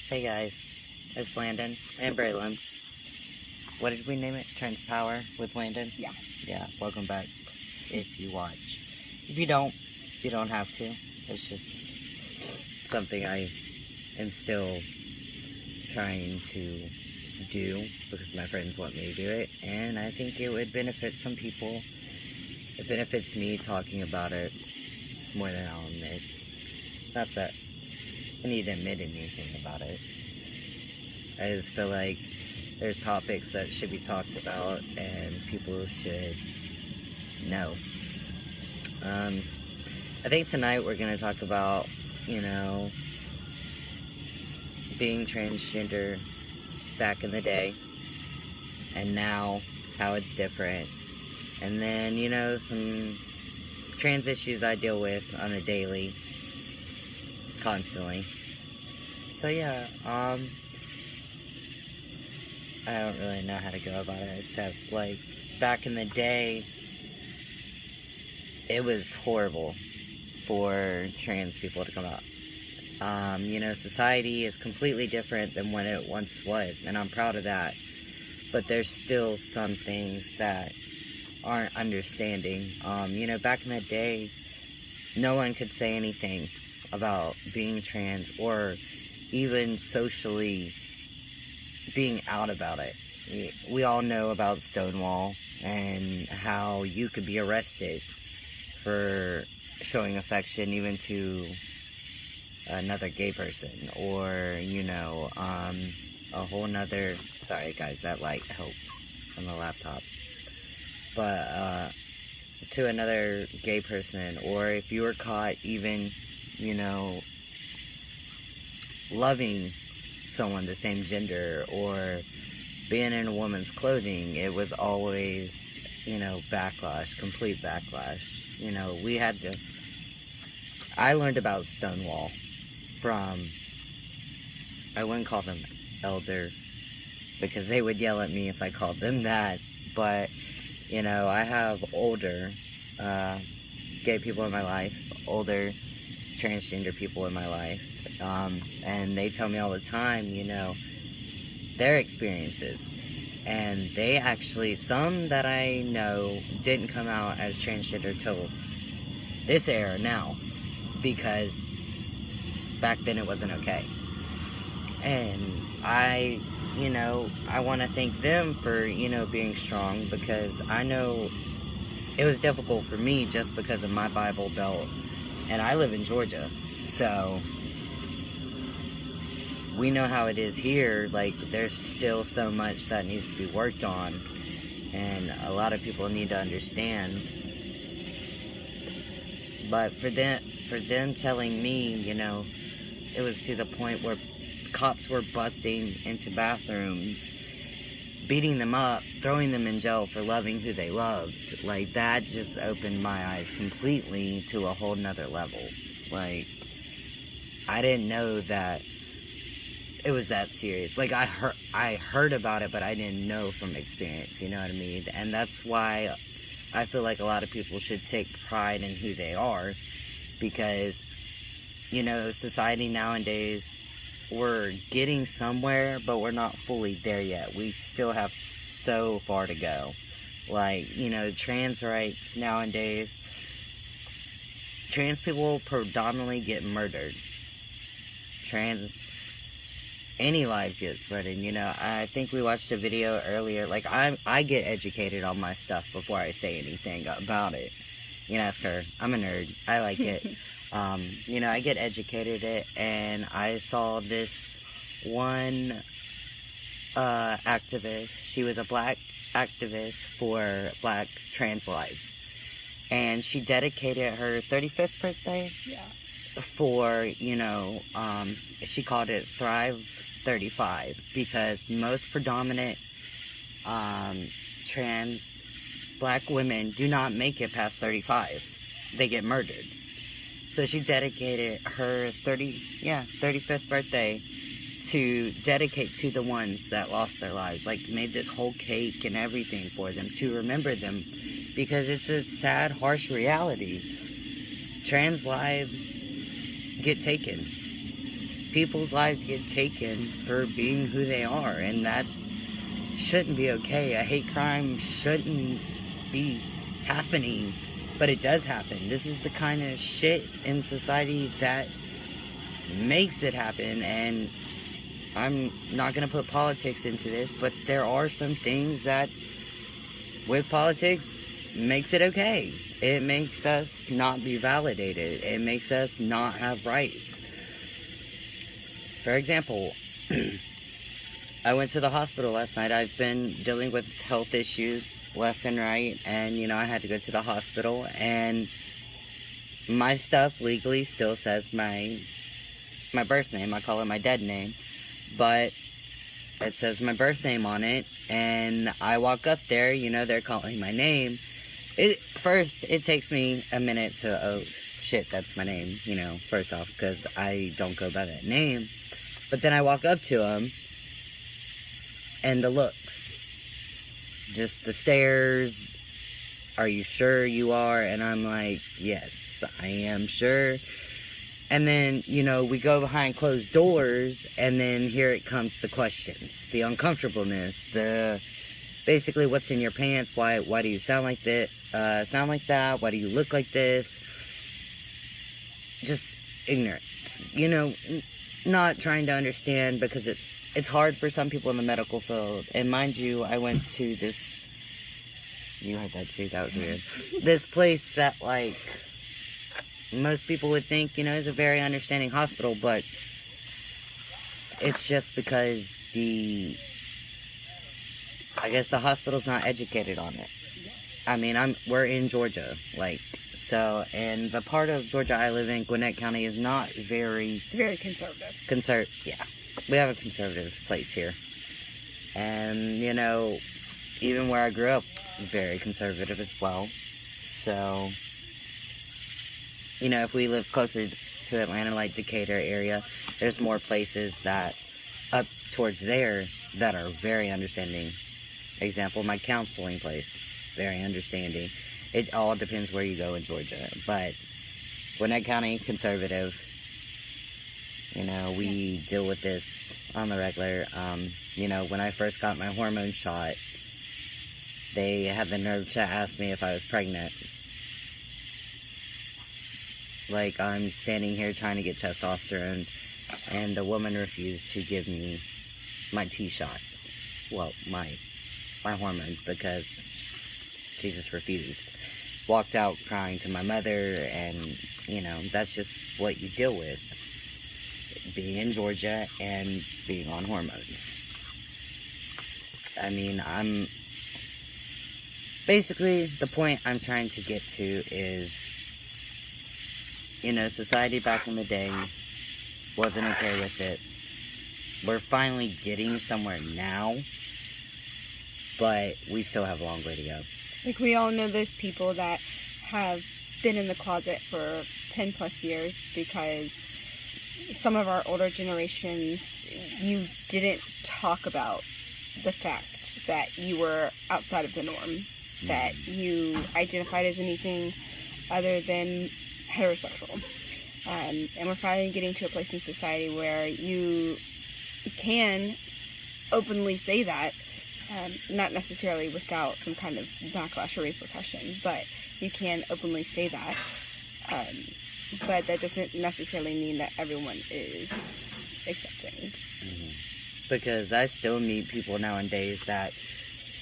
Hey guys, it's Landon and Braylon. What did we name it? Transpower with Landon? Yeah. Yeah, welcome back if you watch. If you don't, you don't have to. It's just something I am still trying to do because my friends want me to do it, and I think it would benefit some people. It benefits me talking about it more than I'll admit. Not that I need to admit anything about it. I just feel like there's topics that should be talked about and people should know. I think tonight we're going to talk about, being transgender back in the day and now, how it's different. And then, some trans issues I deal with on a daily, constantly. So yeah, I don't really know how to go about it, except, back in the day, it was horrible for trans people to come out. Society is completely different than what it once was, and I'm proud of that. But there's still some things that aren't understanding. Back in the day, no one could say anything about being trans or even socially being out about it. We all know about Stonewall and how you could be arrested for showing affection even to another gay person, or a whole nother, sorry guys, that light helps on the laptop, but to another gay person, or if you were caught even loving someone the same gender or being in a woman's clothing, it was always backlash, complete backlash. I learned about Stonewall from, I wouldn't call them elder because they would yell at me if I called them that, but I have older gay people in my life, older transgender people in my life, and they tell me all the time, their experiences. And they actually, some that I know, didn't come out as transgender till this era now, because back then it wasn't okay. And I want to thank them for, being strong, because I know it was difficult for me just because of my Bible Belt. And I live in Georgia, so we know how it is here. There's still so much that needs to be worked on, and a lot of people need to understand. But for them telling me, it was to the point where cops were busting into bathrooms, beating them up, throwing them in jail for loving who they loved. That just opened my eyes completely to a whole nother level. I didn't know that it was that serious. I heard about it, but I didn't know from experience, you know what I mean? And that's why I feel like a lot of people should take pride in who they are, because, society nowadays, we're getting somewhere, but we're not fully there yet. We still have so far to go. Trans rights nowadays, trans people predominantly get murdered. Any life gets murdered, I think we watched a video earlier, I get educated on my stuff before I say anything about it. Ask her, I'm a nerd, I like it. I get educated it, and I saw this one activist. She was a black activist for black trans lives, and she dedicated her 35th birthday for, she called it Thrive 35, because most predominant trans black women do not make it past 35. They get murdered. So she dedicated her 35th birthday to dedicate to the ones that lost their lives. Made this whole cake and everything for them to remember them, because it's a sad, harsh reality. Trans lives get taken. people's lives get taken for being who they are, and that shouldn't be okay. A hate crime shouldn't be happening, but it does happen. This is the kind of shit in society that makes it happen, and I'm not going to put politics into this, but there are some things that, with politics, makes it okay. It makes us not be validated. It makes us not have rights. For example, I went to the hospital last night. I've been dealing with health issues left and right, and, you know, I had to go to the hospital, and my stuff legally still says my birth name. I call it my dead name, but it says my birth name on it, and I walk up there, you know, they're calling my name. First, it takes me a minute to, oh, shit, that's my name, you know, first off, because I don't go by that name. But then I walk up to them, and the looks, just the stares, are you sure you are? And I'm like, yes, I am sure. And then, you know, we go behind closed doors, and then here it comes the questions, the uncomfortableness, the basically what's in your pants, why do you sound like that, why do you look like this, just ignorant, you know, not trying to understand, because it's hard for some people in the medical field. And mind you, I went to this, you heard that too, that was weird, this place that, like, most people would think, you know, is a very understanding hospital, but it's just because I guess the hospital's not educated on it. I mean, we're in Georgia, like, so, and the part of Georgia I live in, Gwinnett County, is not very... It's very conservative. Yeah. We have a conservative place here. And, you know, even where I grew up, very conservative as well. So, you know, if we live closer to Atlanta, like Decatur area, there's more places that, up towards there, that are very understanding. Example, my counseling place, very understanding. It all depends where you go in Georgia, but Gwinnett County, conservative. You know, we deal with this on the regular. You know, when I first got my hormone shot, they had the nerve to ask me if I was pregnant. Like, I'm standing here trying to get testosterone, and the woman refused to give me my T-shot. Well, my hormones, because she just refused. Walked out crying to my mother, and, you know, that's just what you deal with. Being in Georgia and being on hormones. I mean, basically, the point I'm trying to get to is, you know, society back in the day wasn't okay with it. We're finally getting somewhere now, but we still have a long way to go. Like, we all know those people that have been in the closet for 10 plus years because some of our older generations, you didn't talk about the fact that you were outside of the norm, that you identified as anything other than heterosexual. And we're finally getting to a place in society where you can openly say that, not necessarily without some kind of backlash or repercussion, but you can openly say that. But that doesn't necessarily mean that everyone is accepting. Because I still meet people nowadays that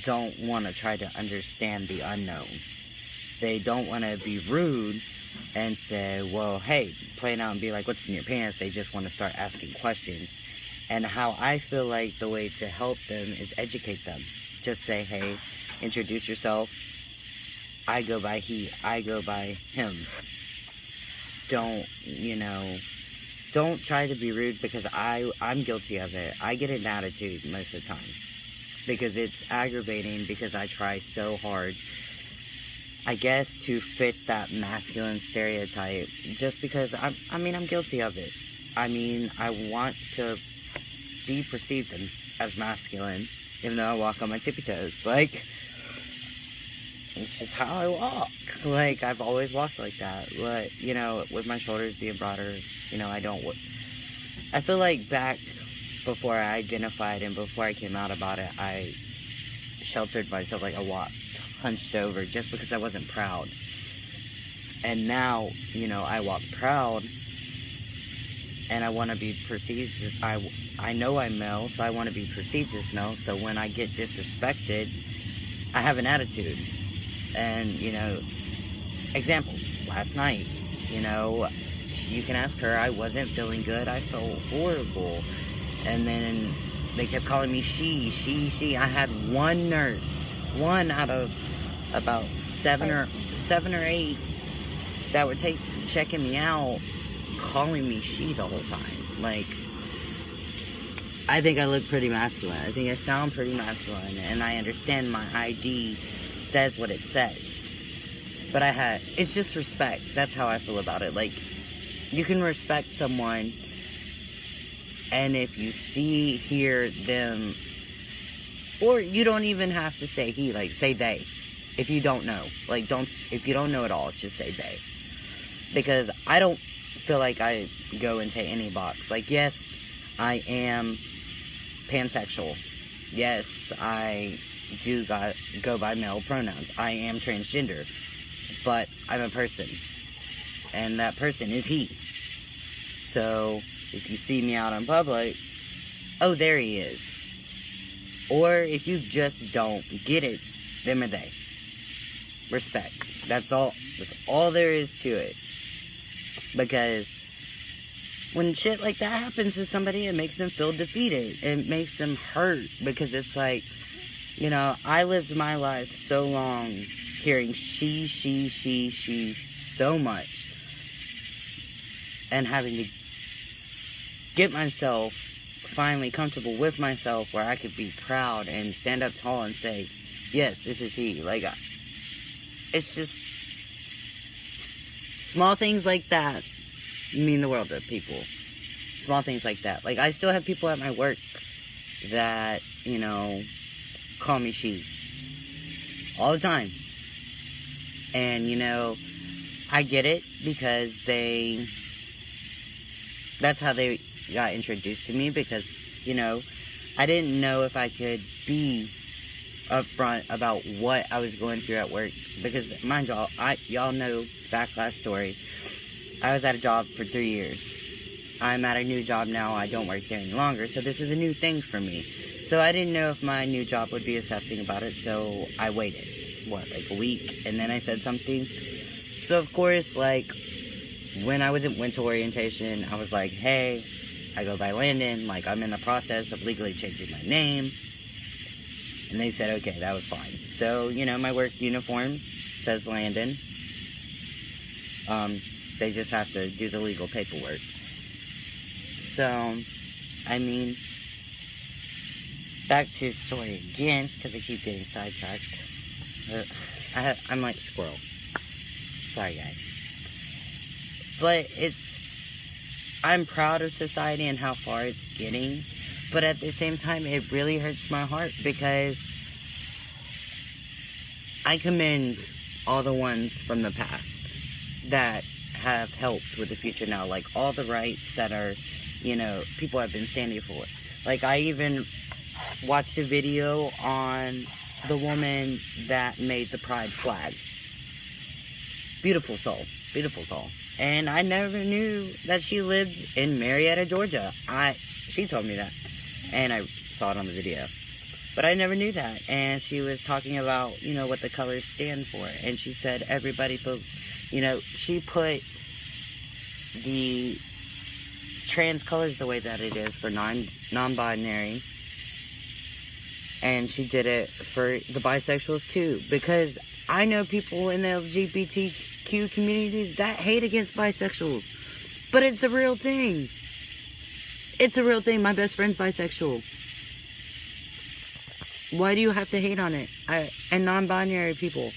don't want to try to understand the unknown. They don't want to be rude and say, well, hey, play it out and be like, what's in your pants? They just want to start asking questions. And how I feel like the way to help them is educate them. Just say, hey, introduce yourself. I go by he, I go by him. Don't, you know, don't try to be rude, because I'm guilty of it. I get an attitude most of the time. Because it's aggravating, because I try so hard, I guess, to fit that masculine stereotype. Just because, I'm guilty of it. I mean, I want to be perceived as masculine, even though I walk on my tippy toes. Like, it's just how I walk. Like, I've always walked like that. But, you know, with my shoulders being broader, you know, I don't I feel like back before I identified and before I came out about it, I sheltered myself, like I walked hunched over just because I wasn't proud. And now, you know, I walk proud and I want to be perceived. I know I'm male, so I want to be perceived as male. So when I get disrespected, I have an attitude. And, you know, example, last night, you know, you can ask her, I wasn't feeling good. I felt horrible. And then they kept calling me she. I had one nurse, one out of about seven or eight that were checking me out, calling me she the whole time. Like, I think I look pretty masculine. I think I sound pretty masculine, and I understand my ID says what it says. But it's just respect. That's how I feel about it. Like, you can respect someone, and if you hear them, or you don't even have to say he, like, say they. If you don't know. Like, if you don't know at all, just say they. Because I don't feel like I go into any box. Like, yes, I am pansexual. Yes, I do go by male pronouns. I am transgender. But I'm a person. And that person is he. So, if you see me out in public, oh, there he is. Or if you just don't get it, them or they. Respect. That's all there is to it. Because when shit like that happens to somebody, it makes them feel defeated. It makes them hurt. Because it's like, you know, I lived my life so long hearing she so much. And having to get myself finally comfortable with myself where I could be proud and stand up tall and say, yes, this is he. Like, it's just small things like that mean the world to people. Small things like that. Like, I still have people at my work that, you know, call me she. All the time. And, you know, I get it because that's how they got introduced to me, because, you know, I didn't know if I could be upfront about what I was going through at work, because, mind y'all, y'all know backlash story. I was at a job for 3 years. I'm at a new job now. I don't work there any longer, so this is a new thing for me. So I didn't know if my new job would be accepting about it, so I waited, like a week, and then I said something. So of course, like, when I was at winter orientation, I was like, hey, I go by Landon, like, I'm in the process of legally changing my name. And they said, okay, that was fine. So, you know, my work uniform says Landon. They just have to do the legal paperwork. So, I mean, back to the story again, because I keep getting sidetracked. I'm like a squirrel. Sorry, guys. But I'm proud of society and how far it's getting. But at the same time, it really hurts my heart, because I commend all the ones from the past that have helped with the future now. Like, all the rights that are, you know, people have been standing for. Like, I even watched a video on the woman that made the pride flag. Beautiful soul. Beautiful soul. And I never knew that she lived in Marietta, Georgia. She told me that. And I saw it on the video. But I never knew that. And she was talking about, you know, what the colors stand for. And she said everybody feels, you know, she put the trans colors the way that it is for non-binary. And she did it for the bisexuals too. Because I know people in the LGBTQ community that hate against bisexuals. But it's a real thing. It's a real thing. My best friend's bisexual. Why do you have to hate on it? And non-binary people.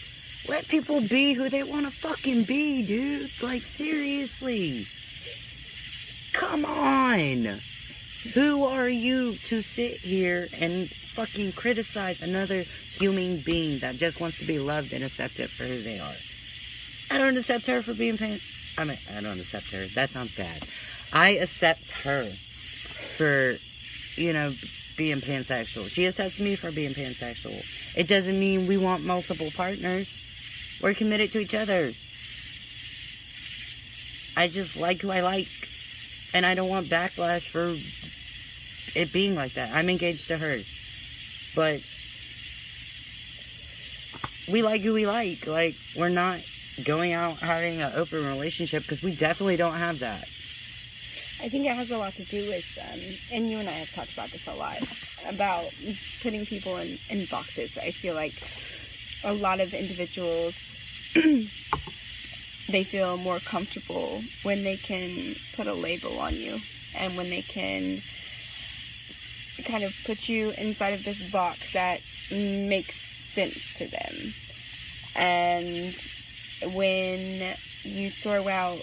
Let people be who they want to fucking be, dude. Like, seriously. Come on. Who are you to sit here and fucking criticize another human being that just wants to be loved and accepted for who they are? I don't accept her for being I don't accept her. That sounds bad. I accept her for, being pansexual. She accepts me for being pansexual. It doesn't mean we want multiple partners. We're committed to each other. I just like who I like. And I don't want backlash for it being like that. I'm engaged to her. But we like who we like. Like, we're not going out having an open relationship because we definitely don't have that. I think it has a lot to do with, and you and I have talked about this a lot, about putting people in boxes. I feel like a lot of individuals, they feel more comfortable when they can put a label on you and when they can kind of put you inside of this box that makes sense to them. And when you throw out,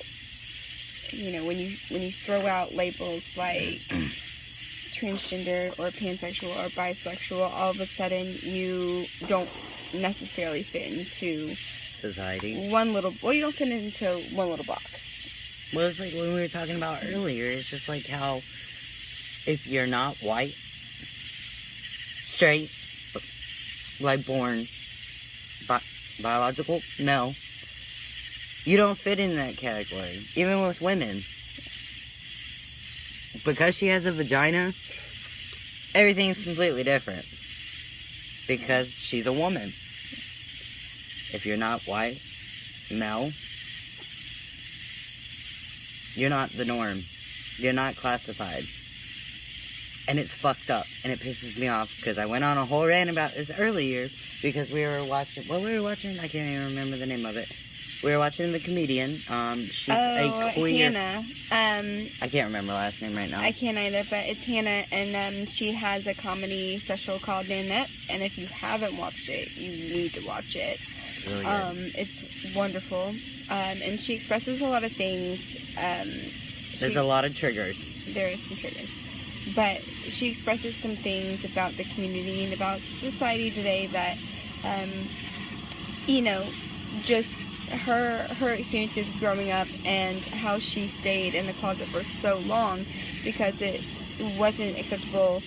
when you throw out labels like transgender or pansexual or bisexual, all of a sudden you don't necessarily fit into society. You don't fit into one little box. Well, it's like when we were talking about earlier, it's just like how if you're not white, straight, like born, biological, no. You don't fit in that category. Even with women. Because she has a vagina, everything's completely different. Because she's a woman. If you're not white, male, you're not the norm. You're not classified. And it's fucked up. And it pisses me off because I went on a whole rant about this earlier because we were watching, I can't even remember the name of it. We were watching The Comedian. She's a queer... Hannah. I can't remember her last name right now. I can't either, but it's Hannah, and she has a comedy special called Nanette, and if you haven't watched it, you need to watch it. It's really good. It's wonderful. And she expresses a lot of things. There's a lot of triggers. There is some triggers. But she expresses some things about the community and about society today that, just her experiences growing up and how she stayed in the closet for so long because it wasn't acceptable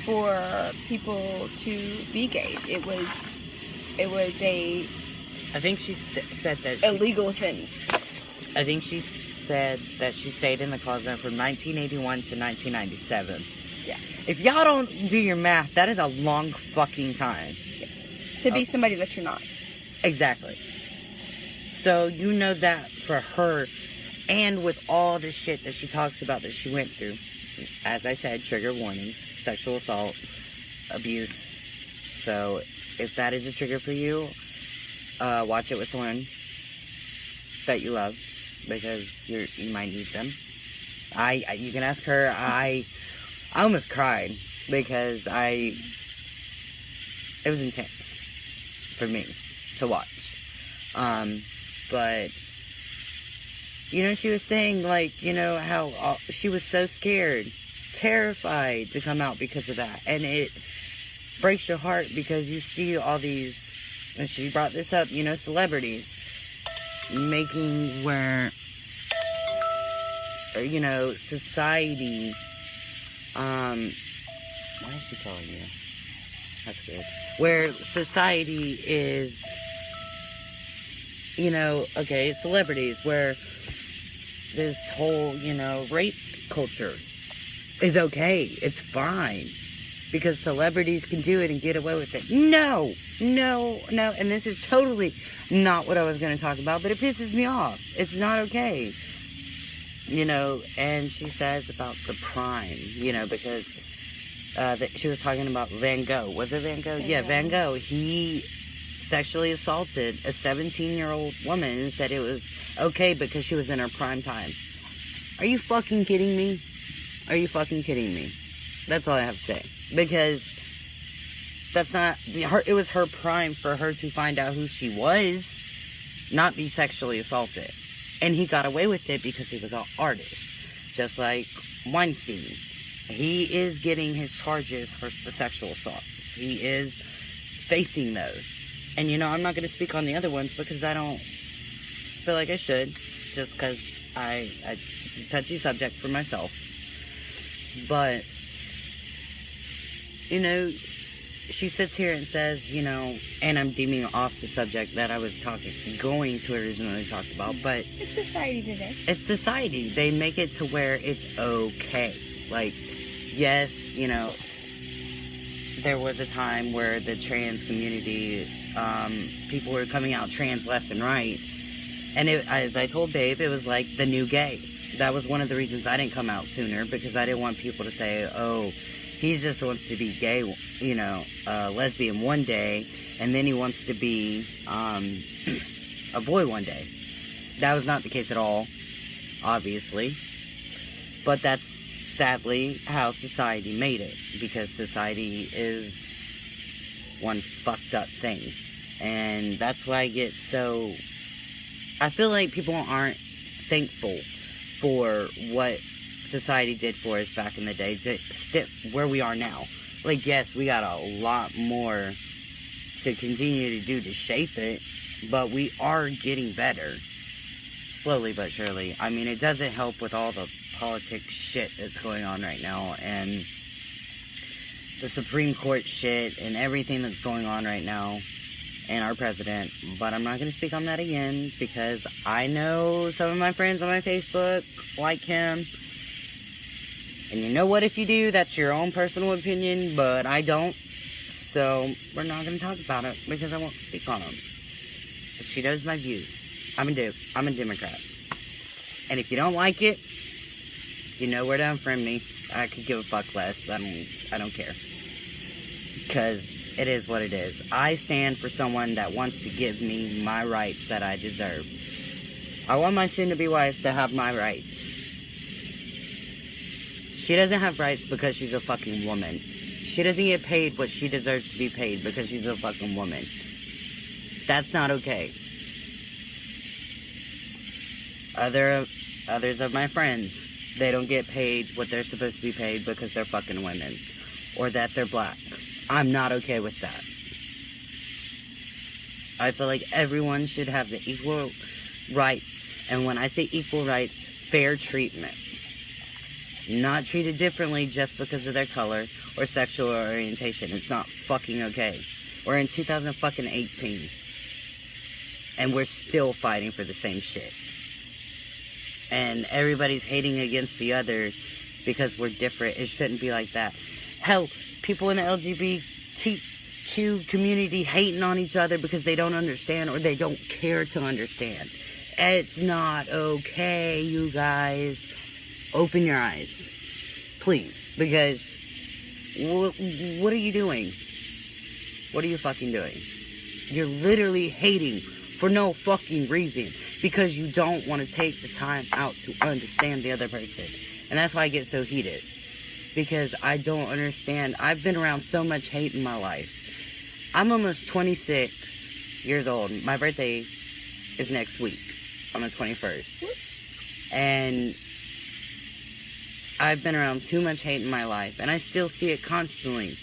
for people to be gay. It was a I think she said that illegal offense. I think she said that she stayed in the closet from 1981 to 1997. Yeah. If y'all don't do your math, that is a long fucking time. Yeah. To be somebody that you're not. Exactly. So you know that for her, and with all the shit that she talks about that she went through, as I said, trigger warnings, sexual assault, abuse. So if that is a trigger for you, watch it with someone that you love, because you might need them. You can ask her. I almost cried because it was intense for me to watch. But she was saying, how she was so scared, terrified to come out because of that. And it breaks your heart because you see all these, and she brought this up, celebrities making where, society, why is she calling you? That's weird. Where society is, celebrities, where this whole, rape culture is okay. It's fine. Because celebrities can do it and get away with it. No. And this is totally not what I was going to talk about, but it pisses me off. It's not okay. And she says about the crime, because she was talking about Van Gogh. Was it Van Gogh? Yeah, Van Gogh. He sexually assaulted a 17-year-old woman and said it was okay because she was in her prime time. Are you fucking kidding me? That's all I have to say. Because that's not her. It was her prime for her to find out who she was, not be sexually assaulted. And he got away with it because he was an artist. Just like Weinstein. He is getting his charges for the sexual assaults. He is facing those. And I'm not going to speak on the other ones because I don't feel like I should. Just because it's a touchy subject for myself. But, you know, she sits here and says, you know, and I'm deeming off the subject that I was going to originally talk about, but It's society today. it's society. They make it to where it's okay. Like, yes, you know, there was a time where the trans community, people were coming out trans left and right. And as I told Babe, it was like the new gay. That was one of the reasons I didn't come out sooner, because I didn't want people to say, oh, he just wants to be gay, you know, lesbian one day, and then he wants to be a boy one day. That was not the case at all, obviously. But that's sadly how society made it, because society is one fucked up thing. And that's why I get so... I feel like people aren't thankful for what society did for us back in the day to where we are now. Like, yes, we got a lot more to continue to do to shape it, but we are getting better. Slowly but surely. I mean, it doesn't help with all the politics shit that's going on right now, and the Supreme Court shit, and everything that's going on right now, and our president. But I'm not going to speak on that again, because I know some of my friends on my Facebook like him. And you know what, if you do, that's your own personal opinion, but I don't. So, we're not going to talk about it, because I won't speak on them. But she knows my views. I'm a Democrat. And if you don't like it, you know where to unfriend me. I could give a fuck less. I don't care. Because it is what it is. I stand for someone that wants to give me my rights that I deserve. I want my soon-to-be wife to have my rights. She doesn't have rights because she's a fucking woman. She doesn't get paid what she deserves to be paid because she's a fucking woman. That's not okay. Others of my friends, they don't get paid what they're supposed to be paid because they're fucking women. Or that they're black. I'm not okay with that. I feel like everyone should have the equal rights. And when I say equal rights, fair treatment. Not treated differently just because of their color or sexual orientation. It's not fucking okay. We're in 2018. And we're still fighting for the same shit. And everybody's hating against the other because we're different. It shouldn't be like that. Hell, people in the LGBTQ community hating on each other because they don't understand or they don't care to understand. It's not okay, you guys. Open your eyes. Please. Because what are you doing? What are you fucking doing? You're literally hating for no fucking reason. Because you don't want to take the time out to understand the other person. And that's why I get so heated. Because I don't understand. I've been around so much hate in my life. I'm almost 26 years old. My birthday is next week. On the 21st. And I've been around too much hate in my life. And I still see it constantly.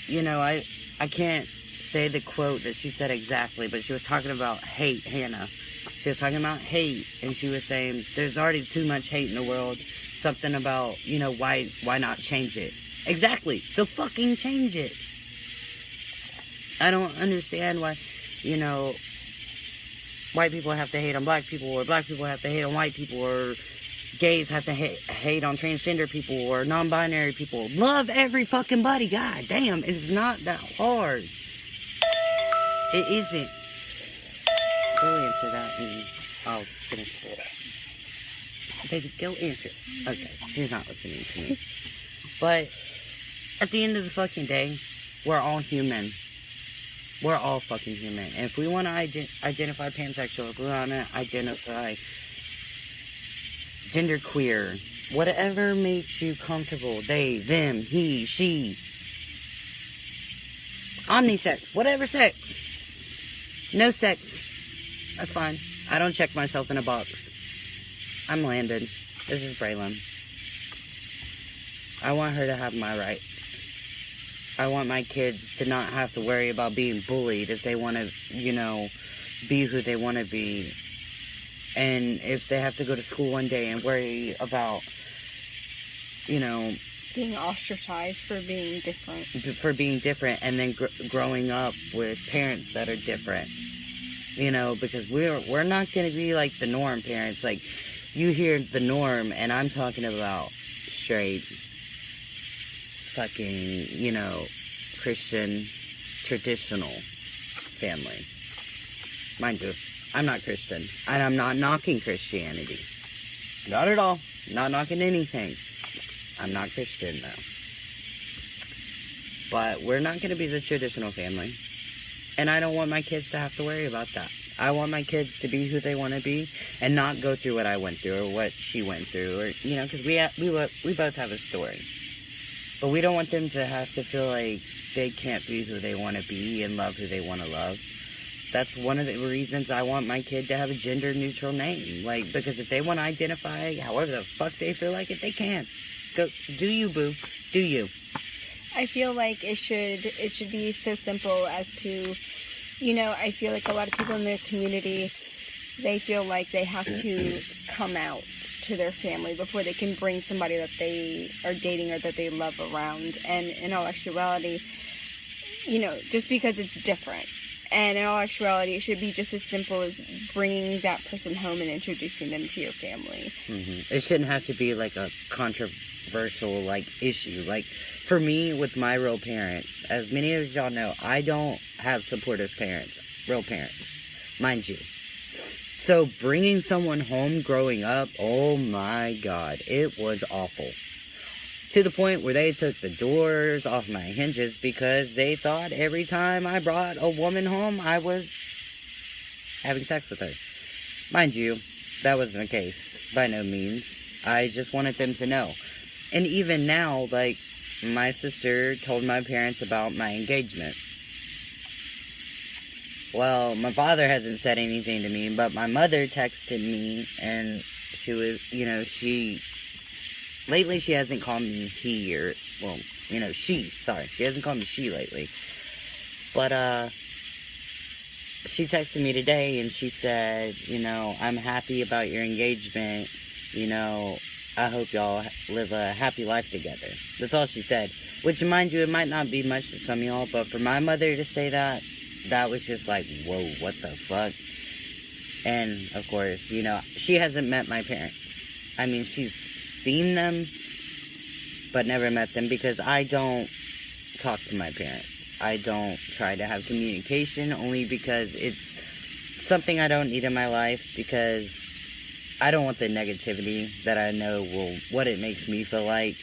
You know, I can't say the quote that she said exactly, but she was talking about hate, Hannah. She was talking about hate, and she was saying, there's already too much hate in the world. Something about, you know, why not change it? Exactly. So fucking change it. I don't understand why, you know, white people have to hate on black people, or black people have to hate on white people, or gays have to hate on transgender people, or non-binary people. Love every fucking body. God damn, it's not that hard. It isn't. Go answer that and I'll finish it. Baby, go answer. Okay, she's not listening to me. But at the end of the fucking day, we're all human. We're all fucking human. And if we want to identify pansexual, if we want to identify genderqueer, whatever makes you comfortable, they, them, he, she, omnisex, whatever sex. No sex. That's fine. I don't check myself in a box. I'm Landon. This is Braylon. I want her to have my rights. I want my kids to not have to worry about being bullied if they want to, you know, be who they want to be. And if they have to go to school one day and worry about you know, being ostracized for being different. And then growing up with parents that are different, you know, because we're not going to be like the norm parents. Like, you hear the norm, and I'm talking about straight fucking, you know, Christian traditional family. Mind you, I'm not Christian, and I'm not knocking Christianity, not at all, not knocking anything. I'm not Christian, though. But we're not going to be the traditional family. And I don't want my kids to have to worry about that. I want my kids to be who they want to be and not go through what I went through or what she went through. Or, you know, because we both have a story. But we don't want them to have to feel like they can't be who they want to be and love who they want to love. That's one of the reasons I want my kid to have a gender-neutral name. Like, because if they want to identify however the fuck they feel like it, they can. Go, do you, boo. Do you. I feel like it should be so simple as to, you know, I feel like a lot of people in the community, they feel like they have to come out to their family before they can bring somebody that they are dating or that they love around. And in all actuality, you know, just because it's different. And in all actuality, it should be just as simple as bringing that person home and introducing them to your family. Mm-hmm. It shouldn't have to be like a controversial, like, issue. Like, for me, with my real parents, as many of y'all know, I don't have supportive parents, real parents, mind you. So bringing someone home growing up, oh my God, it was awful. To the point where they took the doors off my hinges because they thought every time I brought a woman home, I was having sex with her. Mind you, that wasn't the case, by no means. I just wanted them to know. And even now, like, my sister told my parents about my engagement. Well, my father hasn't said anything to me, but my mother texted me, and she was, you know, lately she hasn't called me he, or, well, you know, she hasn't called me she lately. But, she texted me today, and she said, you know, I'm happy about your engagement, you know, I hope y'all live a happy life together. That's all she said. Which, mind you, it might not be much to some of y'all, but for my mother to say that, that was just like, whoa, what the fuck? And, of course, you know, she hasn't met my parents. I mean, she's seen them, but never met them, because I don't talk to my parents. I don't try to have communication, only because it's something I don't need in my life, because I don't want the negativity that I know what it makes me feel like.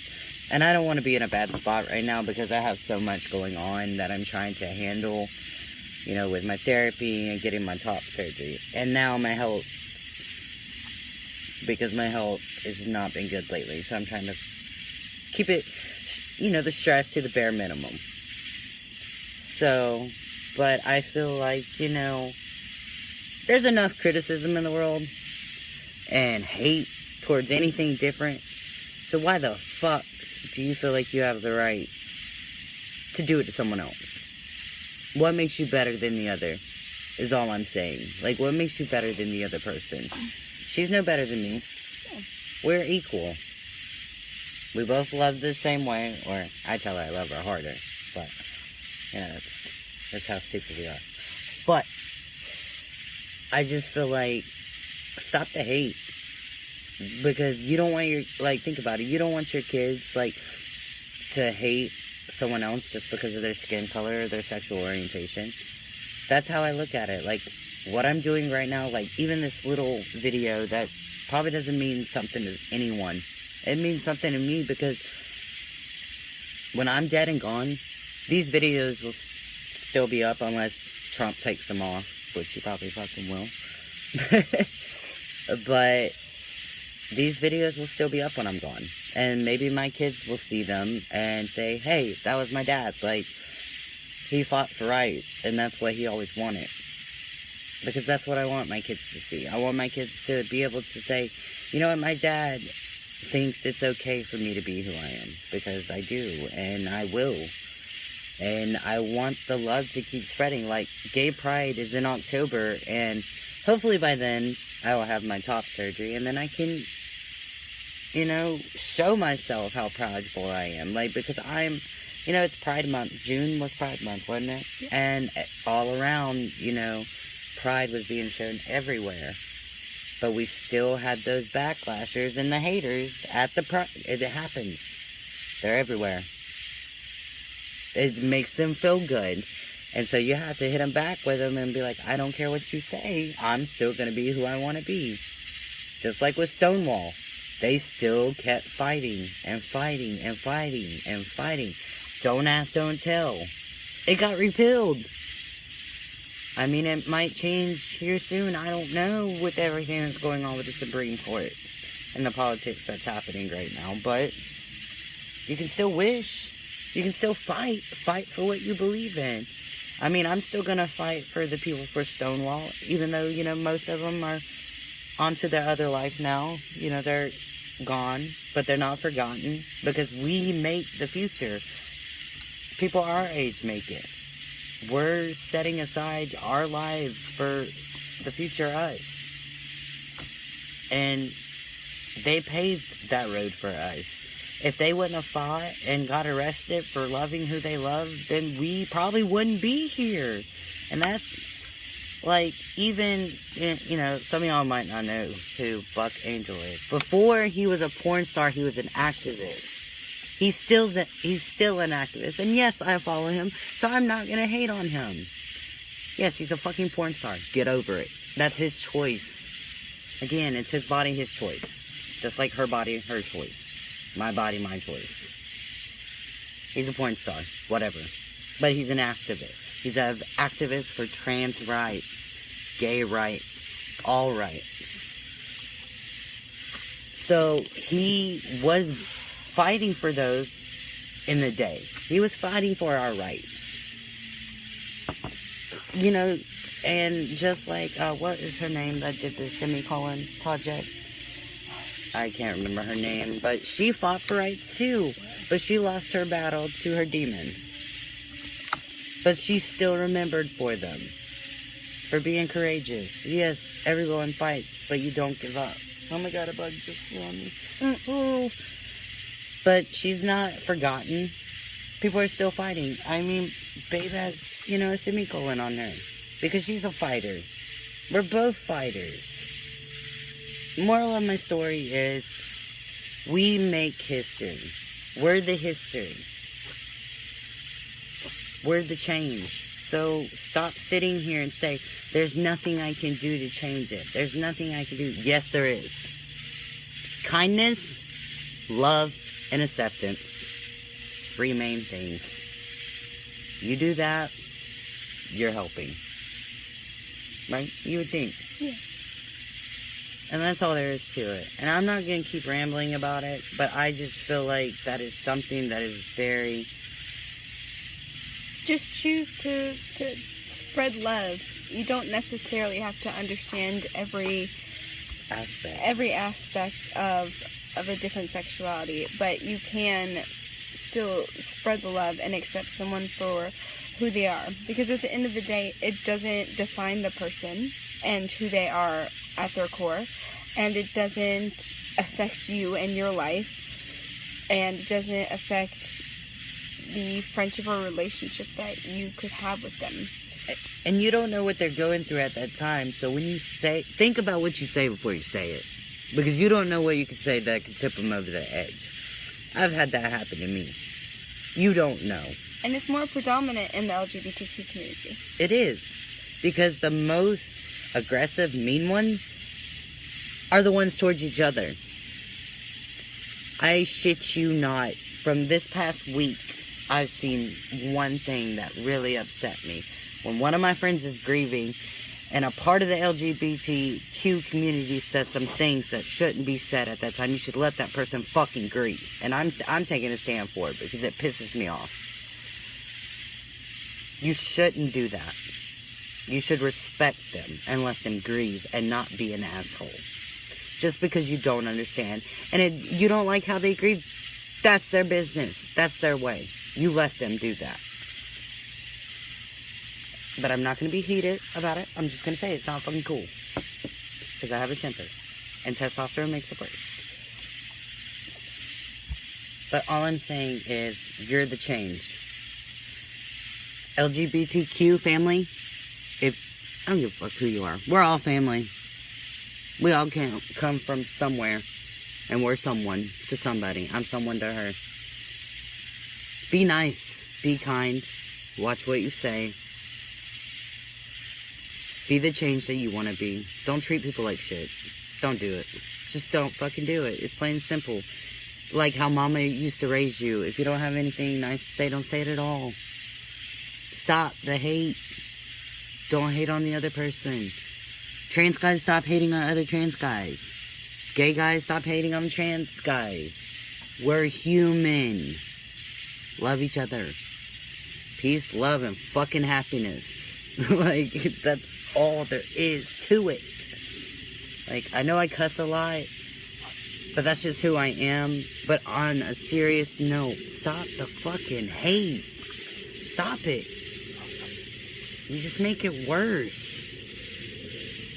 And I don't want to be in a bad spot right now, because I have so much going on that I'm trying to handle, you know, with my therapy and getting my top surgery. And now my health, because my health has not been good lately. So I'm trying to keep it, you know, the stress to the bare minimum. So, but I feel like, you know, there's enough criticism in the world and hate towards anything different. So why the fuck do you feel like you have the right to do it to someone else? What makes you better than the other is all I'm saying. Like, what makes you better than the other person? She's no better than me. We're equal. We both love the same way, or I tell her I love her harder. But, you know, that's how stupid we are. But I just feel like, stop the hate. Because you don't want your, like, think about it, you don't want your kids, like, to hate someone else just because of their skin color or their sexual orientation. That's how I look at it. Like, what I'm doing right now, like, even this little video that probably doesn't mean something to anyone. It means something to me, because when I'm dead and gone, these videos will still be up unless Trump takes them off, which he probably fucking will. But these videos will still be up when I'm gone. And maybe my kids will see them and say, hey, that was my dad. Like, he fought for rights, and that's what he always wanted. Because that's what I want my kids to see. I want my kids to be able to say, you know what, my dad thinks it's okay for me to be who I am. Because I do, and I will. And I want the love to keep spreading. Like, Gay Pride is in October, and hopefully by then I will have my top surgery, and then I can show myself how prideful I am. Like, because I'm, it's Pride Month. June was Pride Month, wasn't it? Yes. And all around, pride was being shown everywhere. But we still had those backlashers and the haters at the pride. It happens. They're everywhere. It makes them feel good. And so you have to hit them back with them and be like, I don't care what you say. I'm still going to be who I want to be. Just like with Stonewall. They still kept fighting and fighting and fighting and fighting. Don't ask, don't tell. It got repealed. I mean, it might change here soon. I don't know with everything that's going on with the Supreme Courts and the politics that's happening right now. But you can still wish. You can still fight. Fight for what you believe in. I mean, I'm still going to fight for the people for Stonewall, even though, most of them are onto their other life now. They're gone, but they're not forgotten because we make the future. People our age make it. We're setting aside our lives for the future us. And they paved that road for us. If they wouldn't have fought and got arrested for loving who they love, then we probably wouldn't be here. And that's, like, even, some of y'all might not know who Buck Angel is. Before he was a porn star, he was an activist. He's still an activist. And yes, I follow him, so I'm not going to hate on him. Yes, he's a fucking porn star. Get over it. That's his choice. Again, it's his body, his choice. Just like her body, her choice. My body, my choice. He's a porn star. Whatever. But he's an activist. He's an activist for trans rights, gay rights, all rights. So he was fighting for those in the day. He was fighting for our rights. And just like, what is her name that did the semicolon project? I can't remember her name, but she fought for rights too. But she lost her battle to her demons. But she's still remembered for them. For being courageous. Yes, everyone fights, but you don't give up. Oh my god, a bug just flew on me. Oh. But she's not forgotten. People are still fighting. I mean, Babe has, a semicolon on her. Because she's a fighter. We're both fighters. Moral of my story is, we make history. We're the history. We're the change. So stop sitting here and say, there's nothing I can do to change it. There's nothing I can do. Yes, there is. Kindness, love, and acceptance. 3 main things. You do that, you're helping. Right? You would think. Yeah. And that's all there is to it. And I'm not going to keep rambling about it, but I just feel like that is something that is very... Just choose to spread love. You don't necessarily have to understand every aspect of a different sexuality, but you can still spread the love and accept someone for who they are. Because at the end of the day, it doesn't define the person and who they are at their core, and it doesn't affect you and your life, and it doesn't affect the friendship or relationship that you could have with them. And you don't know what they're going through at that time, so when you think about what you say before you say it, because you don't know what you could say that could tip them over the edge. I've had that happen to me. You don't know. And it's more predominant in the LGBTQ community. It is. Because the most aggressive, mean ones are the ones towards each other. I shit you not. From this past week, I've seen one thing that really upset me. When one of my friends is grieving, and a part of the LGBTQ community says some things that shouldn't be said at that time, you should let that person fucking grieve. And I'm taking a stand for it because it pisses me off. You shouldn't do that. You should respect them and let them grieve and not be an asshole. Just because you don't understand. And you don't like how they grieve, that's their business. That's their way. You let them do that. But I'm not going to be heated about it. I'm just going to say it's not fucking cool. Because I have a temper. And testosterone makes it worse. But all I'm saying is, you're the change. LGBTQ family, I don't give a fuck who you are. We're all family. We all come from somewhere. And we're someone to somebody. I'm someone to her. Be nice. Be kind. Watch what you say. Be the change that you want to be. Don't treat people like shit. Don't do it. Just don't fucking do it. It's plain and simple. Like how mama used to raise you. If you don't have anything nice to say, don't say it at all. Stop the hate. Don't hate on the other person. Trans guys, stop hating on other trans guys. Gay guys, stop hating on trans guys. We're human. Love each other. Peace, love, and fucking happiness. Like, that's all there is to it. Like, I know I cuss a lot, but that's just who I am. But on a serious note, stop the fucking hate. Stop it. You just make it worse.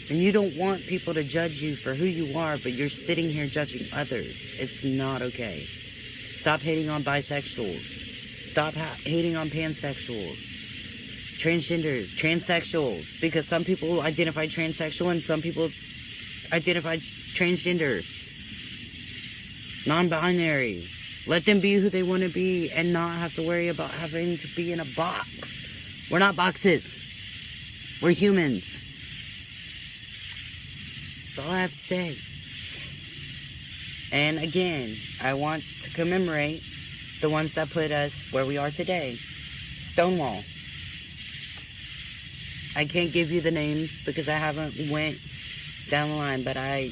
And you don't want people to judge you for who you are, but you're sitting here judging others. It's not okay. Stop hating on bisexuals. Stop hating on pansexuals. Transgenders. Transsexuals. Because some people identify transsexual and some people identify transgender. Non-binary. Let them be who they want to be and not have to worry about having to be in a box. We're not boxes. We're humans. That's all I have to say. And again, I want to commemorate the ones that put us where we are today. Stonewall. I can't give you the names because I haven't went down the line, but I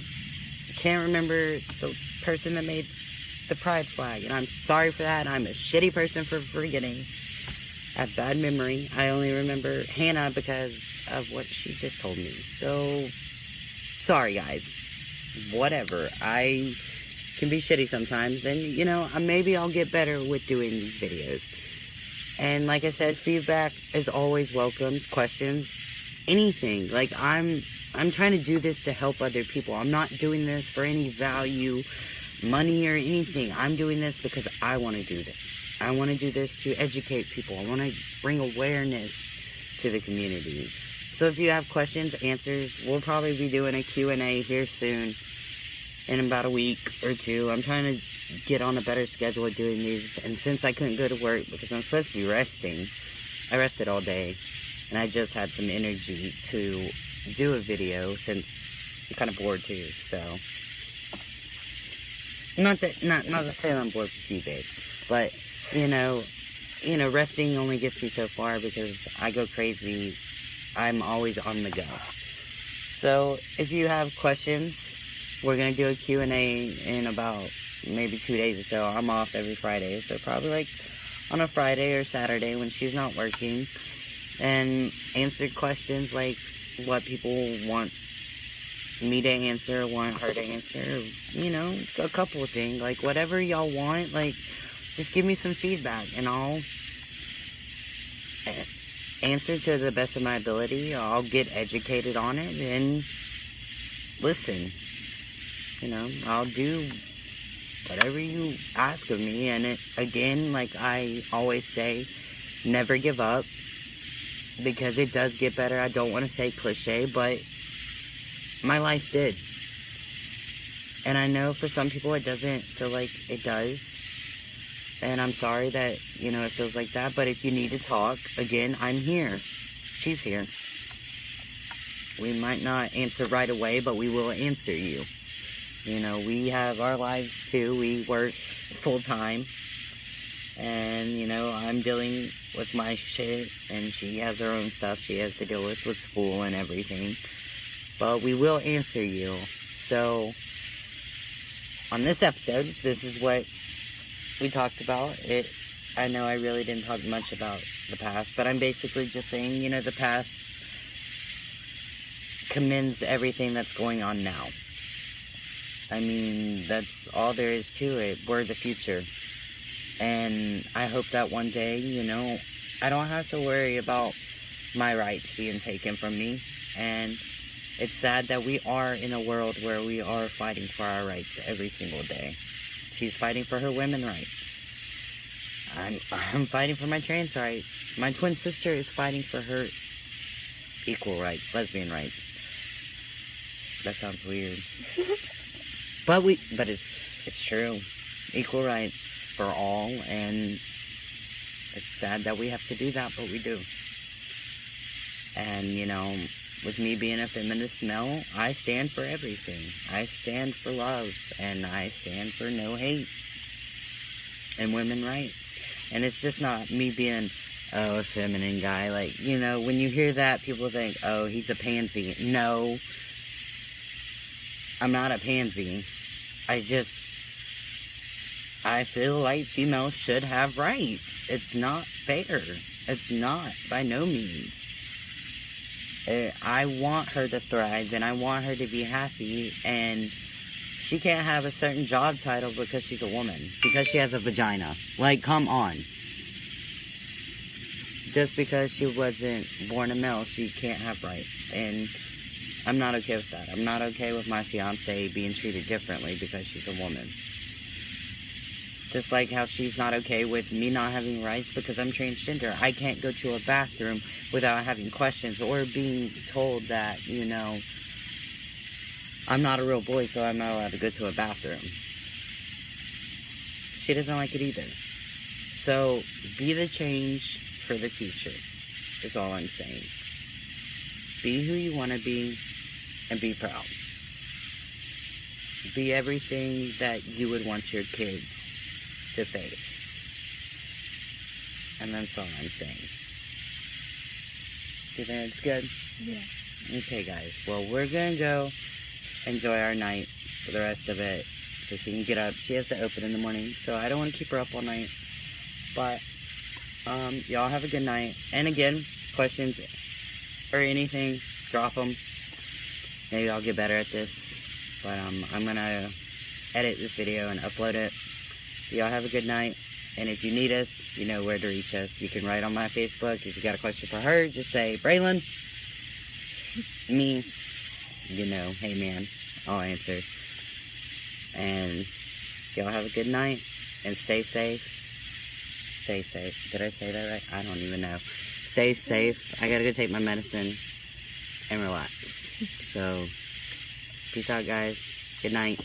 can't remember the person that made the pride flag, and I'm sorry for that. I'm a shitty person for forgetting. I have bad memory. I only remember Hannah because of what she just told me. So, sorry guys. Whatever. I can be shitty sometimes, and you know, maybe I'll get better with doing these videos. And like I said, feedback is always welcome. Questions, anything. Like, I'm trying to do this to help other people. I'm not doing this for any value, money, or anything. I'm doing this because I want to do this. I want to do this to educate people. I want to bring awareness to the community. So if you have questions, answers, we'll probably be doing a Q&A here soon, in about a week or two. I'm trying to get on a better schedule of doing these, and since I couldn't go to work because I'm supposed to be resting, I rested all day, and I just had some energy to do a video since I'm kind of bored too. So not to say I'm bored with you, babe, but you know, resting only gets me so far because I go crazy. I'm always on the go. So if you have questions, we're gonna do a Q&A in about maybe 2 days or so. I'm off every Friday, so probably like on a Friday or Saturday when she's not working, and answer questions like what people want me to answer, want her to answer, you know, a couple of things, like whatever y'all want. Like, just give me some feedback and I'll answer to the best of my ability. I'll get educated on it and listen. You know, I'll do whatever you ask of me. And again, like I always say, never give up, because it does get better. I don't want to say cliche, but my life did. And I know for some people it doesn't feel like it does. And I'm sorry that, you know, it feels like that. But if you need to talk, again, I'm here. She's here. We might not answer right away, but we will answer you. You know, we have our lives too. We work full time. And, you know, I'm dealing with my shit, and she has her own stuff she has to deal with school and everything. But we will answer you. So, on this episode, this is what we talked about. I know I really didn't talk much about the past, but I'm basically just saying, you know, the past commends everything that's going on now. I mean, that's all there is to it. We're the future. And I hope that one day, you know, I don't have to worry about my rights being taken from me. And it's sad that we are in a world where we are fighting for our rights every single day. She's fighting for her women rights. I'm fighting for my trans rights. My twin sister is fighting for her equal rights, lesbian rights. That sounds weird. But it's true. Equal rights for all, and it's sad that we have to do that, but we do. And, you know, with me being a feminist male, I stand for everything. I stand for love, and I stand for no hate and women's rights. And it's just not me being, oh, a feminine guy. Like, you know, when you hear that, people think, oh, he's a pansy. No, I'm not a pansy. I feel like females should have rights. It's not fair. It's not, by no means. I want her to thrive, and I want her to be happy, and she can't have a certain job title because she's a woman, because she has a vagina. Like, come on. Just because she wasn't born a male, she can't have rights, and I'm not okay with that. I'm not okay with my fiancé being treated differently because she's a woman. Just like how she's not okay with me not having rights because I'm transgender. I can't go to a bathroom without having questions or being told that, you know, I'm not a real boy, so I'm not allowed to go to a bathroom. She doesn't like it either. So, be the change for the future, is all I'm saying. Be who you want to be, and be proud. Be everything that you would want your kids to face. And that's all I'm saying. Do you think it's good? Yeah. Okay, guys. Well, we're gonna go enjoy our night for the rest of it so she can get up. She has to open in the morning, so I don't want to keep her up all night. But, y'all have a good night. And again, questions or anything, drop them. Maybe I'll get better at this. But, I'm gonna edit this video and upload it. Y'all have a good night, and if you need us, you know where to reach us. You can write on my Facebook. If you got a question for her, just say, Braylon, me, you know, hey man, I'll answer. And y'all have a good night, and stay safe. Stay safe. Did I say that right? I don't even know. Stay safe. I gotta go take my medicine and relax. So, peace out, guys. Good night.